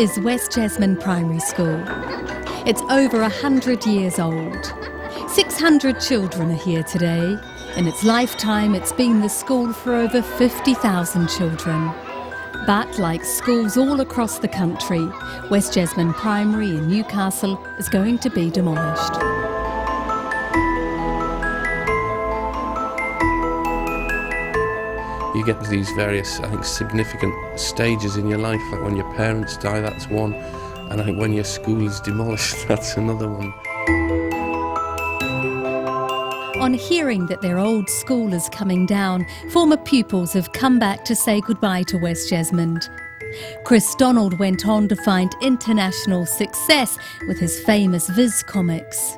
is West Jesmond Primary School. It's over 100 years old. 600 children are here today. In its lifetime, it's been the school for over 50,000 children. But like schools all across the country, West Jesmond Primary in Newcastle is going to be demolished. You get these various, I think, significant stages in your life, like when your parents die, that's one, and I think when your school is demolished, that's another one. On hearing that their old school is coming down, former pupils have come back to say goodbye to West Jesmond. Chris Donald went on to find international success with his famous Viz comics.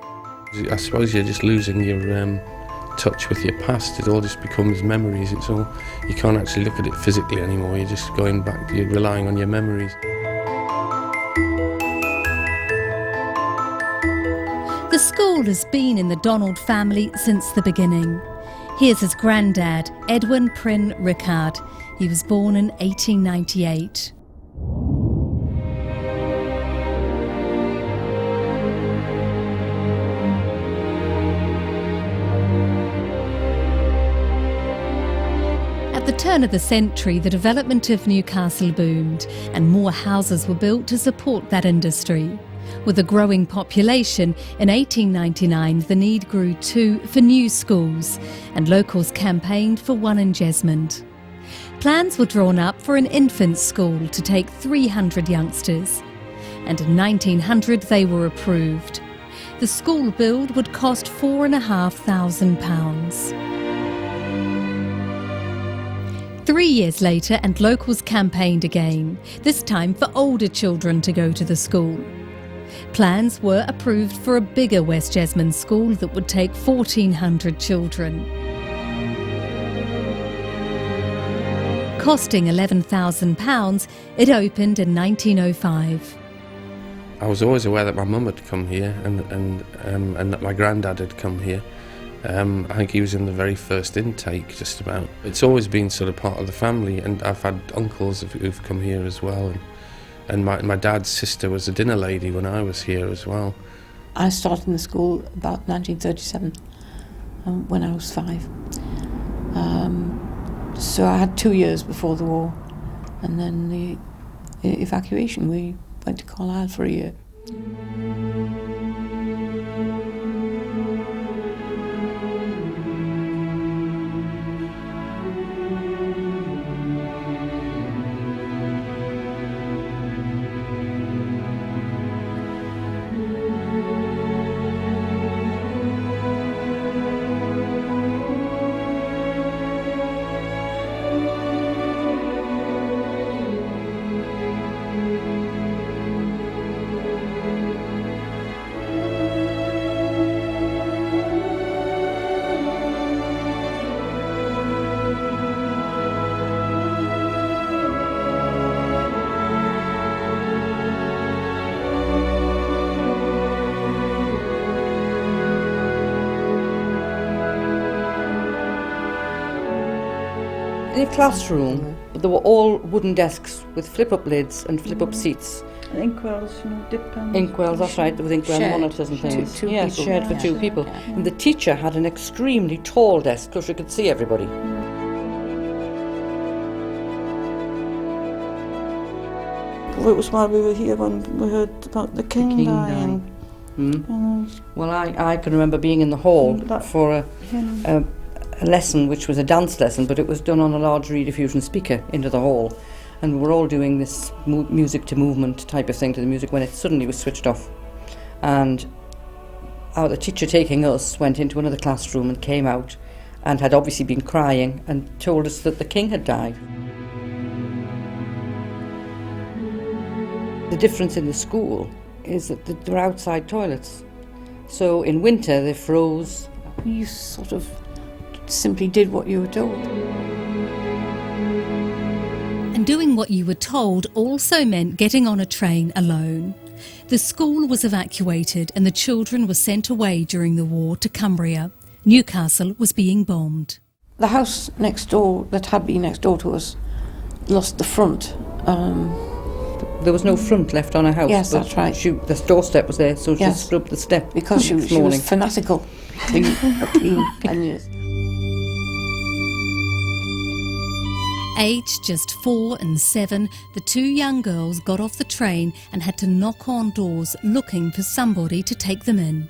I suppose you're just losing your touch with your past. It all just becomes memories. It's all, you can't actually look at it physically anymore. You're just going back, you're relying on your memories. The school has been in the Donald family since the beginning. Here's his granddad, Edwin Prynne Rickard. He was born in 1898. At the turn of the century, the development of Newcastle boomed and more houses were built to support that industry. With a growing population, in 1899 the need grew too for new schools, and locals campaigned for one in Jesmond. Plans were drawn up for an infant school to take 300 youngsters, and in 1900 they were approved. The school build would cost £4,500. 3 years later, and locals campaigned again, this time for older children to go to the school. Plans were approved for a bigger West Jesmond school that would take 1,400 children. Costing £11,000, it opened in 1905. I was always aware that my mum had come here and that my granddad had come here. I think he was in the very first intake, just about. It's always been sort of part of the family, and I've had uncles who've come here as well. And my dad's sister was a dinner lady when I was here as well. I started in the school about 1937, when I was 5. So I had 2 years before the war, and then the evacuation. We went to Carlisle for a year. In a classroom, there were all wooden desks with flip-up lids and flip-up seats. Inkwells, dip pens. Inkwells, that's right, with inkwell monitors and things. Two yes, people. shared for two people. And the teacher had an extremely tall desk so she could see everybody. Well, it was while we were here when we heard about the king dying. Well, I can remember being in the hall for a lesson, which was a dance lesson, but it was done on a large rediffusion speaker into the hall, and we were all doing this music to movement type of thing to the music when it suddenly was switched off. And the teacher taking us went into another classroom and came out and had obviously been crying and told us that the king had died. The difference in the school is that there were outside toilets, so in winter they froze. You sort of simply did what you were told. And doing what you were told also meant getting on a train alone. The school was evacuated and the children were sent away during the war to Cumbria. Newcastle was being bombed. The house next door, that had been next door to us, lost the front. There was no front left on her house. Yes, but that's right. The doorstep was there, so Yes. she stood up the step Because she this morning. was fanatical, a clean cleanliness. Aged just 4 and 7, the two young girls got off the train and had to knock on doors looking for somebody to take them in.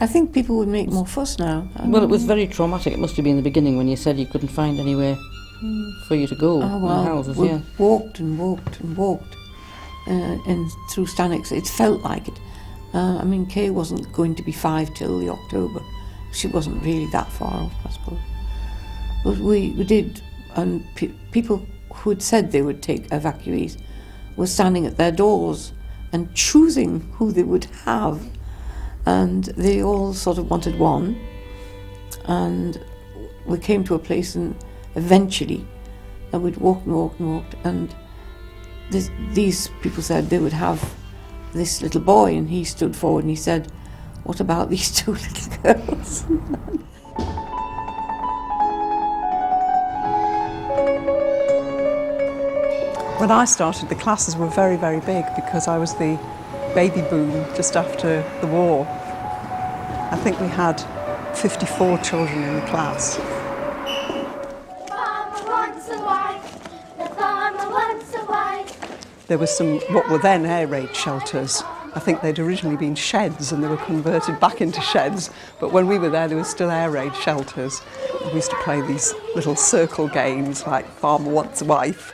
I think people would make more fuss now. Well, it was very traumatic. It must have been the beginning when you said you couldn't find anywhere for you to go in the houses. We Yeah. walked and walked and walked and through Stanwix. It felt like it. I mean, Kay wasn't going to be 5 till the October. She wasn't really that far off, I suppose. But we did, and people who had said they would take evacuees were standing at their doors and choosing who they would have. And they all sort of wanted one. And we came to a place, and eventually we'd walked and walked and walked, and these people said they would have this little boy, and he stood forward and he said, "What about these 2 little girls?" When I started, the classes were very, very big because I was the baby boom just after the war. I think we had 54 children in the class. Farmer wants a wife, the farmer wants a wife. There were some, what were then air raid shelters. I think they'd originally been sheds and they were converted back into sheds, but when we were there were still air raid shelters. We used to play these little circle games like Farmer Wants a Wife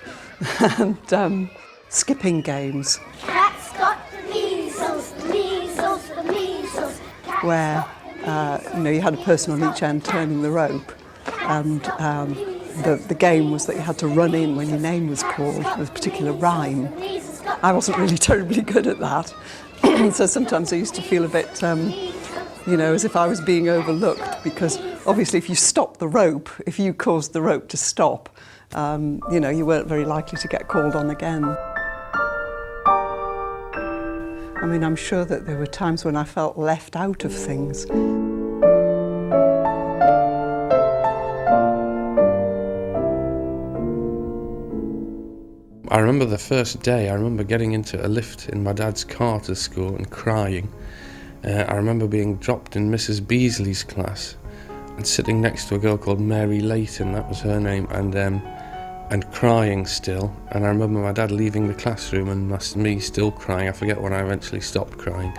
and skipping games. Cat's got the measles, the measles, the measles. Where you had a person on each end turning the rope, and the game was that you had to run in when your name was called with a particular rhyme. I wasn't really terribly good at that, so sometimes I used to feel a bit, as if I was being overlooked, because obviously if you stopped the rope, if you caused the rope to stop, you weren't very likely to get called on again. I mean, I'm sure that there were times when I felt left out of things. I remember the first day, I remember getting into a lift in my dad's car to school and crying. I remember being dropped in Mrs. Beasley's class and sitting next to a girl called Mary Layton, that was her name, and crying still. And I remember my dad leaving the classroom and me still crying. I forget when I eventually stopped crying.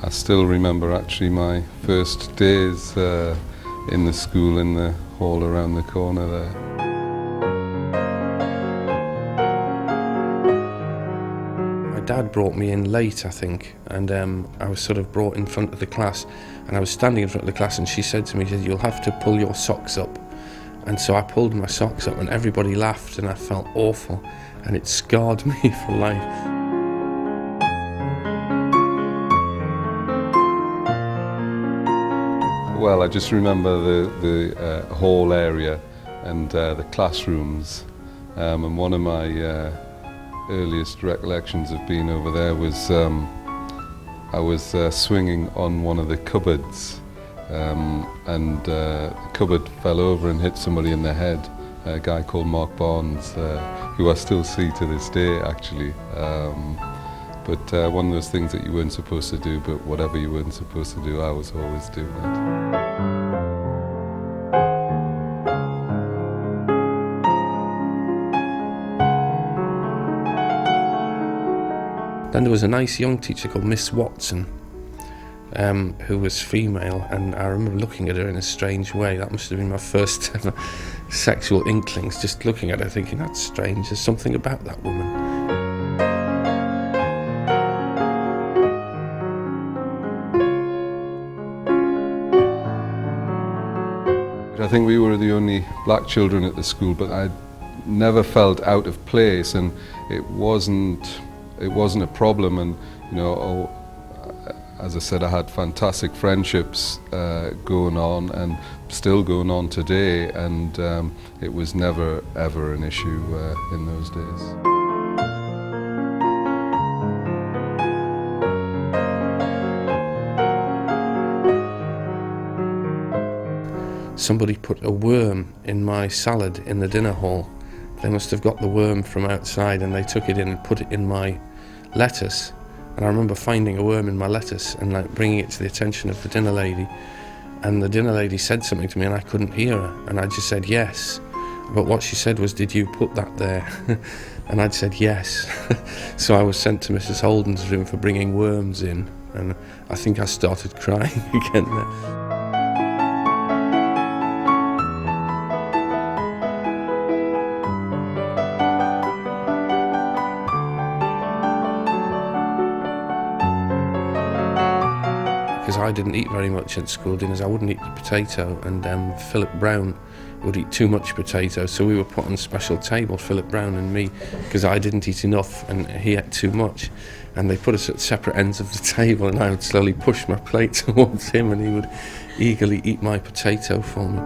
I still remember actually my first days in the school, in the hall around the corner there. My dad brought me in late, I think, and I was sort of brought in front of the class, and I was standing in front of the class, and she said to me, "You'll have to pull your socks up." And so I pulled my socks up, and everybody laughed, and I felt awful, and it scarred me for life. Well, I just remember the hall area and the classrooms, and one of my earliest recollections of being over there was I was swinging on one of the cupboards, and the cupboard fell over and hit somebody in the head, a guy called Mark Barnes, who I still see to this day actually. But one of those things that you weren't supposed to do, but whatever you weren't supposed to do, I was always doing it. Then there was a nice young teacher called Miss Watson, who was female, and I remember looking at her in a strange way. That must have been my first ever sexual inklings, just looking at her thinking, that's strange, there's something about that woman. I think we were the only black children at the school, but I never felt out of place, and it wasn't a problem. And as I said, I had fantastic friendships going on and still going on today, and it was never ever an issue in those days. Somebody put a worm in my salad in the dinner hall They must have got the worm from outside and they took it in and put it in my lettuce. And I remember finding a worm in my lettuce and like bringing it to the attention of the dinner lady. And the dinner lady said something to me and I couldn't hear her. And I just said yes. But what she said was, "Did you put that there?" And I'd said yes. So I was sent to Mrs. Holden's room for bringing worms in. And I think I started crying again there. Because I didn't eat very much at school dinners. I wouldn't eat the potato, and Philip Brown would eat too much potato, so we were put on a special table, Philip Brown and me, because I didn't eat enough and he ate too much. And they put us at separate ends of the table, and I would slowly push my plate towards him and he would eagerly eat my potato for me.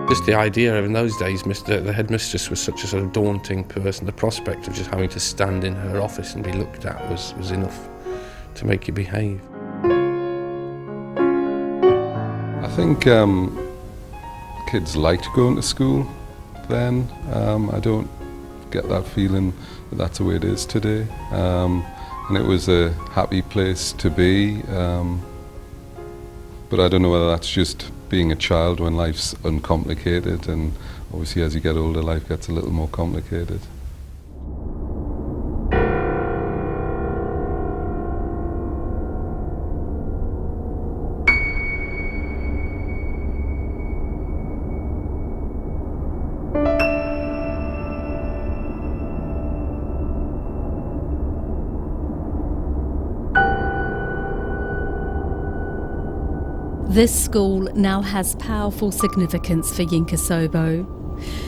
Just the idea of, in those days, the headmistress was such a sort of daunting person. The prospect of just having to stand in her office and be looked at was enough to make you behave. I think kids liked going to school then. I don't get that feeling that that's the way it is today. And it was a happy place to be. But I don't know whether that's just being a child when life's uncomplicated, and obviously as you get older life gets a little more complicated. This school now has powerful significance for Yinkasobo.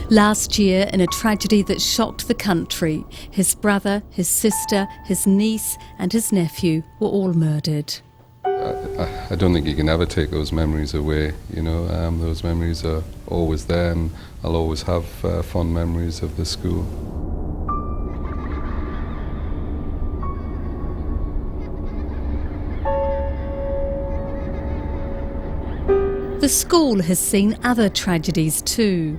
Last year, in a tragedy that shocked the country, his brother, his sister, his niece and his nephew were all murdered. I don't think you can ever take those memories away, you know. Those memories are always there, and I'll always have fond memories of the school. The school has seen other tragedies too.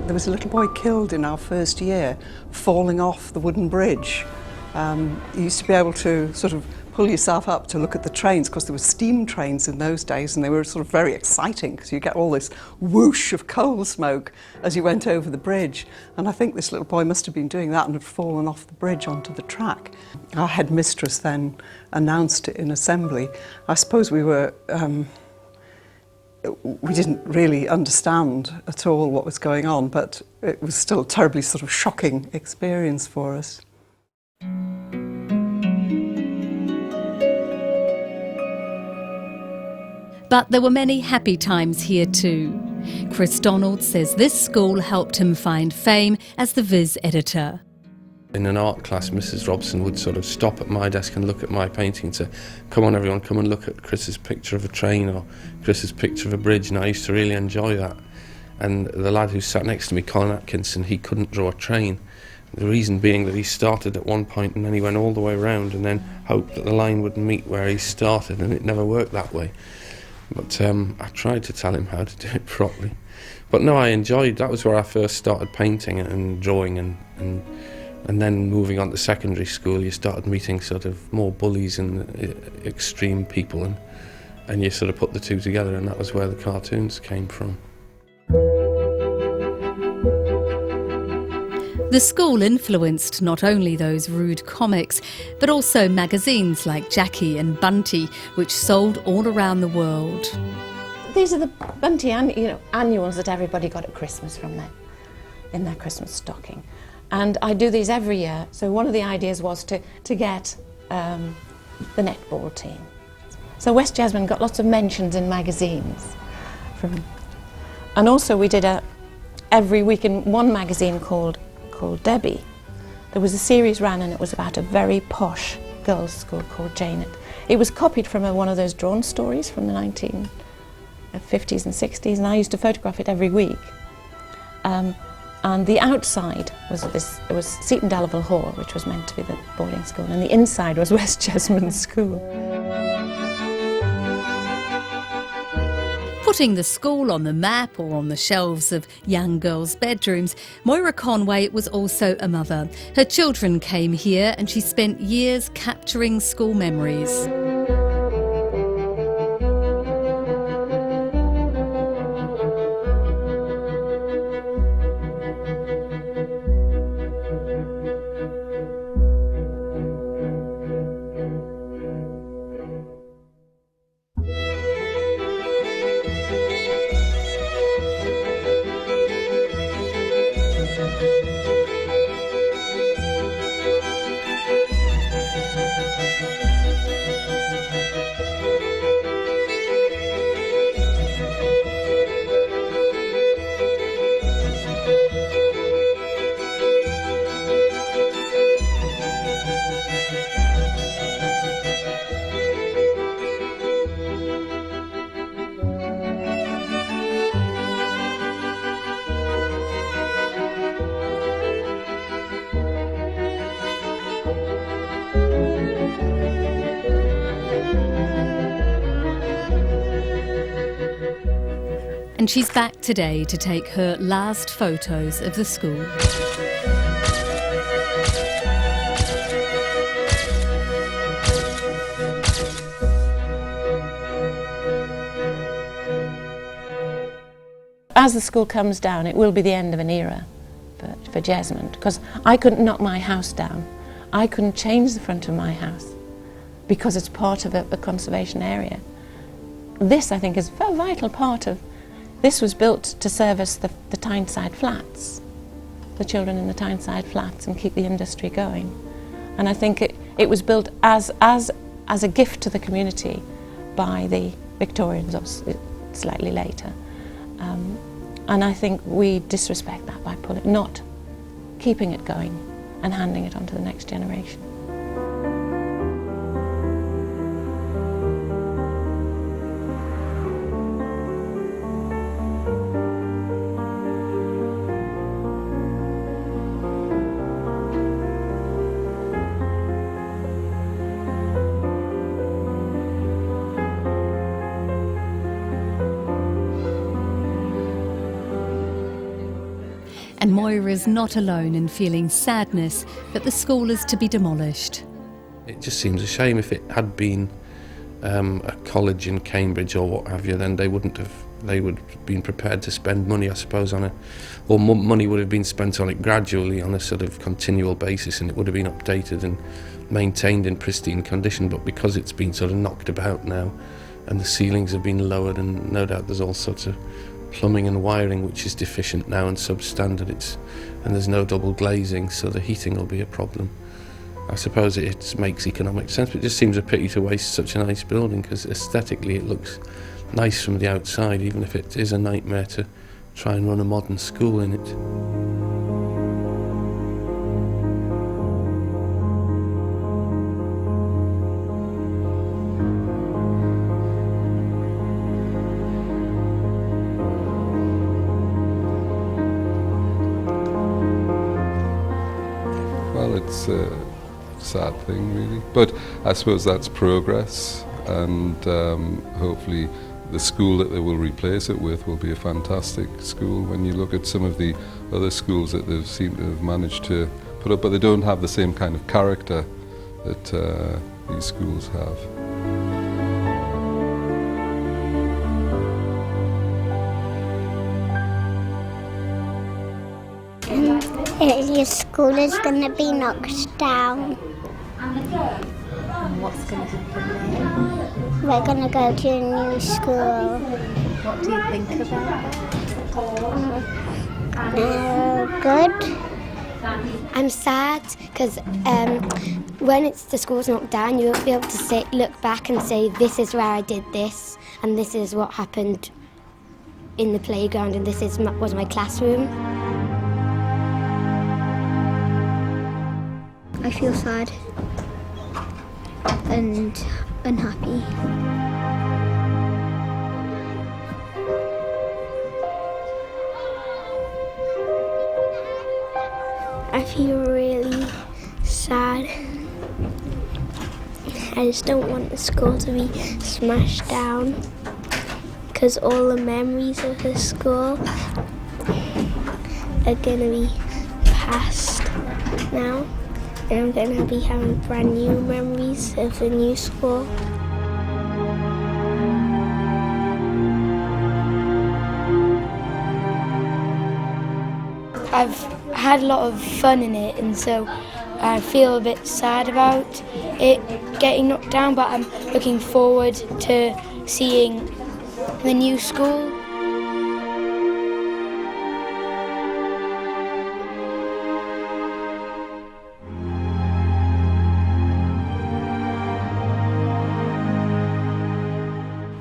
There was a little boy killed in our first year, falling off the wooden bridge. You used to be able to sort of pull yourself up to look at the trains, because there were steam trains in those days, and they were sort of very exciting because you get all this whoosh of coal smoke as you went over the bridge. And I think this little boy must have been doing that and had fallen off the bridge onto the track. Our headmistress then announced it in assembly. I suppose we didn't really understand at all what was going on, but it was still a terribly sort of shocking experience for us. But there were many happy times here too. Chris Donald says this school helped him find fame as the Viz editor. In an art class, Mrs. Robson would sort of stop at my desk and look at my painting and say, "Come on everyone, come and look at Chris's picture of a train or Chris's picture of a bridge," and I used to really enjoy that. And the lad who sat next to me, Colin Atkinson, he couldn't draw a train. The reason being that he started at one point and then he went all the way around and then hoped that the line would meet where he started, and it never worked that way. But I tried to tell him how to do it properly. But no, I enjoyed, that was where I first started painting and drawing, and then moving on to secondary school, you started meeting sort of more bullies and extreme people, and you sort of put the two together, and that was where the cartoons came from. The school influenced not only those rude comics, but also magazines like Jackie and Bunty, which sold all around the world. These are the Bunty annuals that everybody got at Christmas from them, in their Christmas stocking. And I do these every year. So one of the ideas was to get the netball team. So West Jesmond got lots of mentions in magazines. And also we did every week in one magazine called Debbie. There was a series ran, and it was about a very posh girls' school called Janet. It was copied from one of those drawn stories from the 1950s and 60s, and I used to photograph it every week. And the outside was it was Seton Delaval Hall, which was meant to be the boarding school, and the inside was West Jesmond School. Putting the school on the map or on the shelves of young girls' bedrooms, Moira Conway was also a mother. Her children came here and she spent years capturing school memories. And she's back today to take her last photos of the school. As the school comes down, it will be the end of an era for Jesmond, because I couldn't knock my house down. I couldn't change the front of my house because it's part of a conservation area. This, I think, is a vital part of. This was built to service the Tyneside flats, the children in the Tyneside flats, and keep the industry going. And I think it was built as a gift to the community by the Victorians, or slightly later. And I think we disrespect that by not keeping it going and handing it on to the next generation. And Moira's not alone in feeling sadness that the school is to be demolished. It just seems a shame. If it had been a college in Cambridge or what have you, then they would have been prepared to spend money, I suppose, on it, or money would have been spent on it gradually on a sort of continual basis, and it would have been updated and maintained in pristine condition. But because it's been sort of knocked about now, and the ceilings have been lowered, and no doubt there's all sorts of plumbing and wiring which is deficient now and substandard, and there's no double glazing, so the heating will be a problem. I suppose it makes economic sense, but it just seems a pity to waste such a nice building, because aesthetically it looks nice from the outside, even if it is a nightmare to try and run a modern school in it. Well, it's a sad thing, really. But I suppose that's progress, and hopefully the school that they will replace it with will be a fantastic school. When you look at some of the other schools that they seem to have managed to put up, but they don't have the same kind of character that these schools have. Your school is going to be knocked down. And what's going to happen then? We're going to go to a new school. What do you think about that? Good. I'm sad because when the school's knocked down, you won't be able to look back and say, this is where I did this, and this is what happened in the playground, and this was my classroom. I feel sad and unhappy. I feel really sad. I just don't want the school to be smashed down because all the memories of the school are going to be past now, and I'm going to be having brand new memories of the new school. I've had a lot of fun in it, and so I feel a bit sad about it getting knocked down, but I'm looking forward to seeing the new school.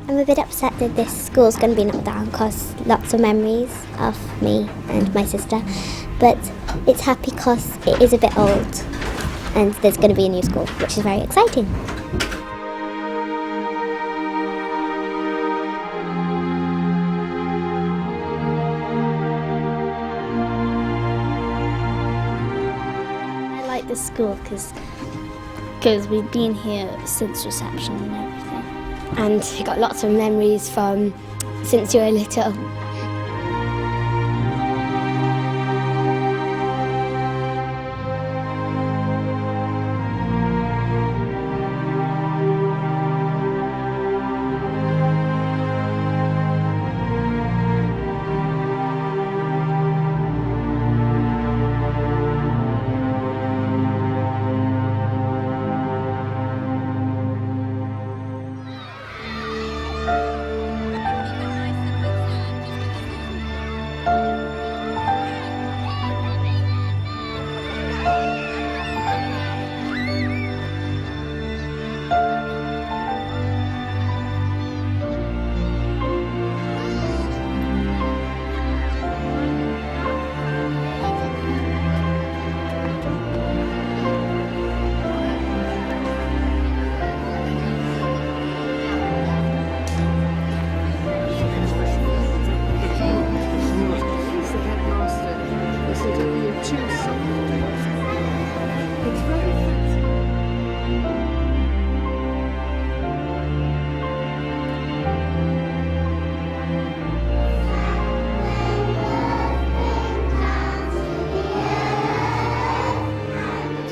I'm a bit upset that this school's going to be knocked down because lots of memories of me and my sister, but it's happy because it is a bit old and there's going to be a new school, which is very exciting. I like this school because we've been here since reception and everything. And you got lots of memories from since you were little.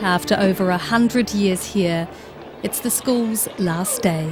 After over 100 years here, it's the school's last day.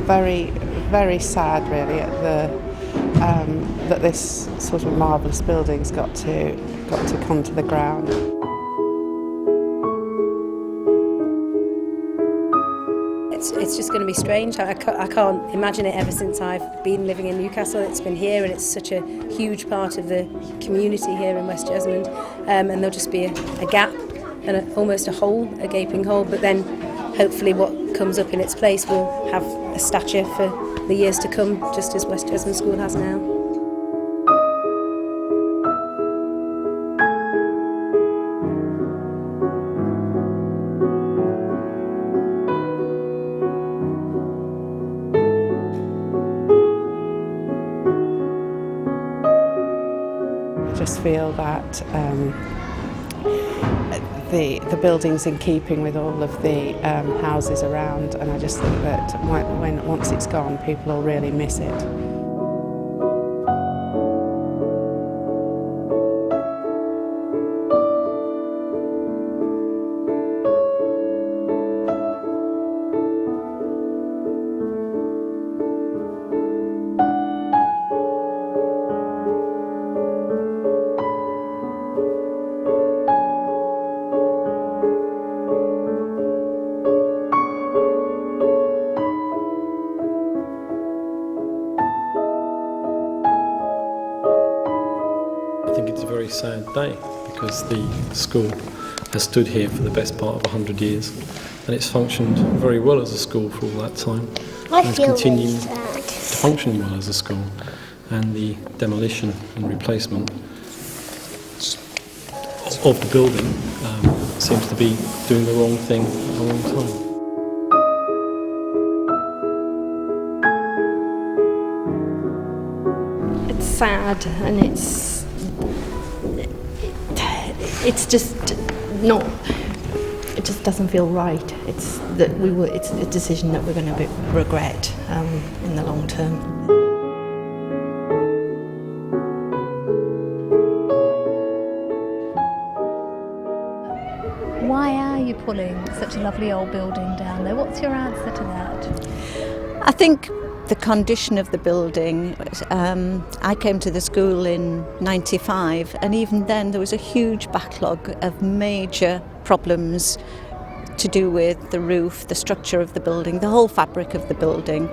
Very, very sad really at that this sort of marvellous building's got to come to the ground. It's just going to be strange. I can't imagine it. Ever since I've been living in Newcastle, it's been here, and it's such a huge part of the community here in West Jesmond, and there'll just be a gap and almost a hole, a gaping hole, but then hopefully what comes up in its place will have a stature for the years to come, just as West Jesmond School has now. I just feel that the building's in keeping with all of the houses around, and I just think that once it's gone, people will really miss it. I think it's a very sad day because the school has stood here for the best part of 100 years and it's functioned very well as a school for all that time. I feel really sad. function well as a school, and the demolition and replacement of the building seems to be doing the wrong thing at the wrong time. It's sad, and it's just not. It just doesn't feel right. It's a decision that we're going to regret in the long term. Why are you pulling such a lovely old building down there? What's your answer to that? I think the condition of the building, I came to the school in '95, and even then there was a huge backlog of major problems to do with the roof, the structure of the building, the whole fabric of the building,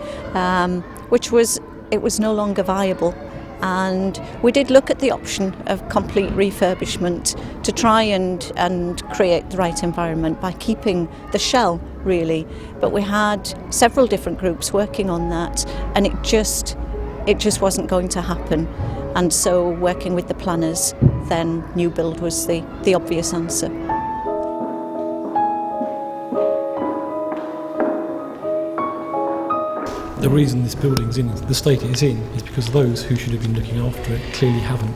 it was no longer viable. And we did look at the option of complete refurbishment to try and create the right environment by keeping the shell, really. But we had several different groups working on that, and it just wasn't going to happen. And so working with the planners, then new build was the obvious answer. The reason this building's in the state it is in is because those who should have been looking after it clearly haven't.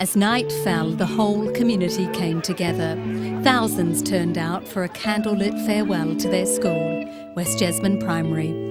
As night fell, the whole community came together. Thousands turned out for a candlelit farewell to their school, West Jesmond Primary.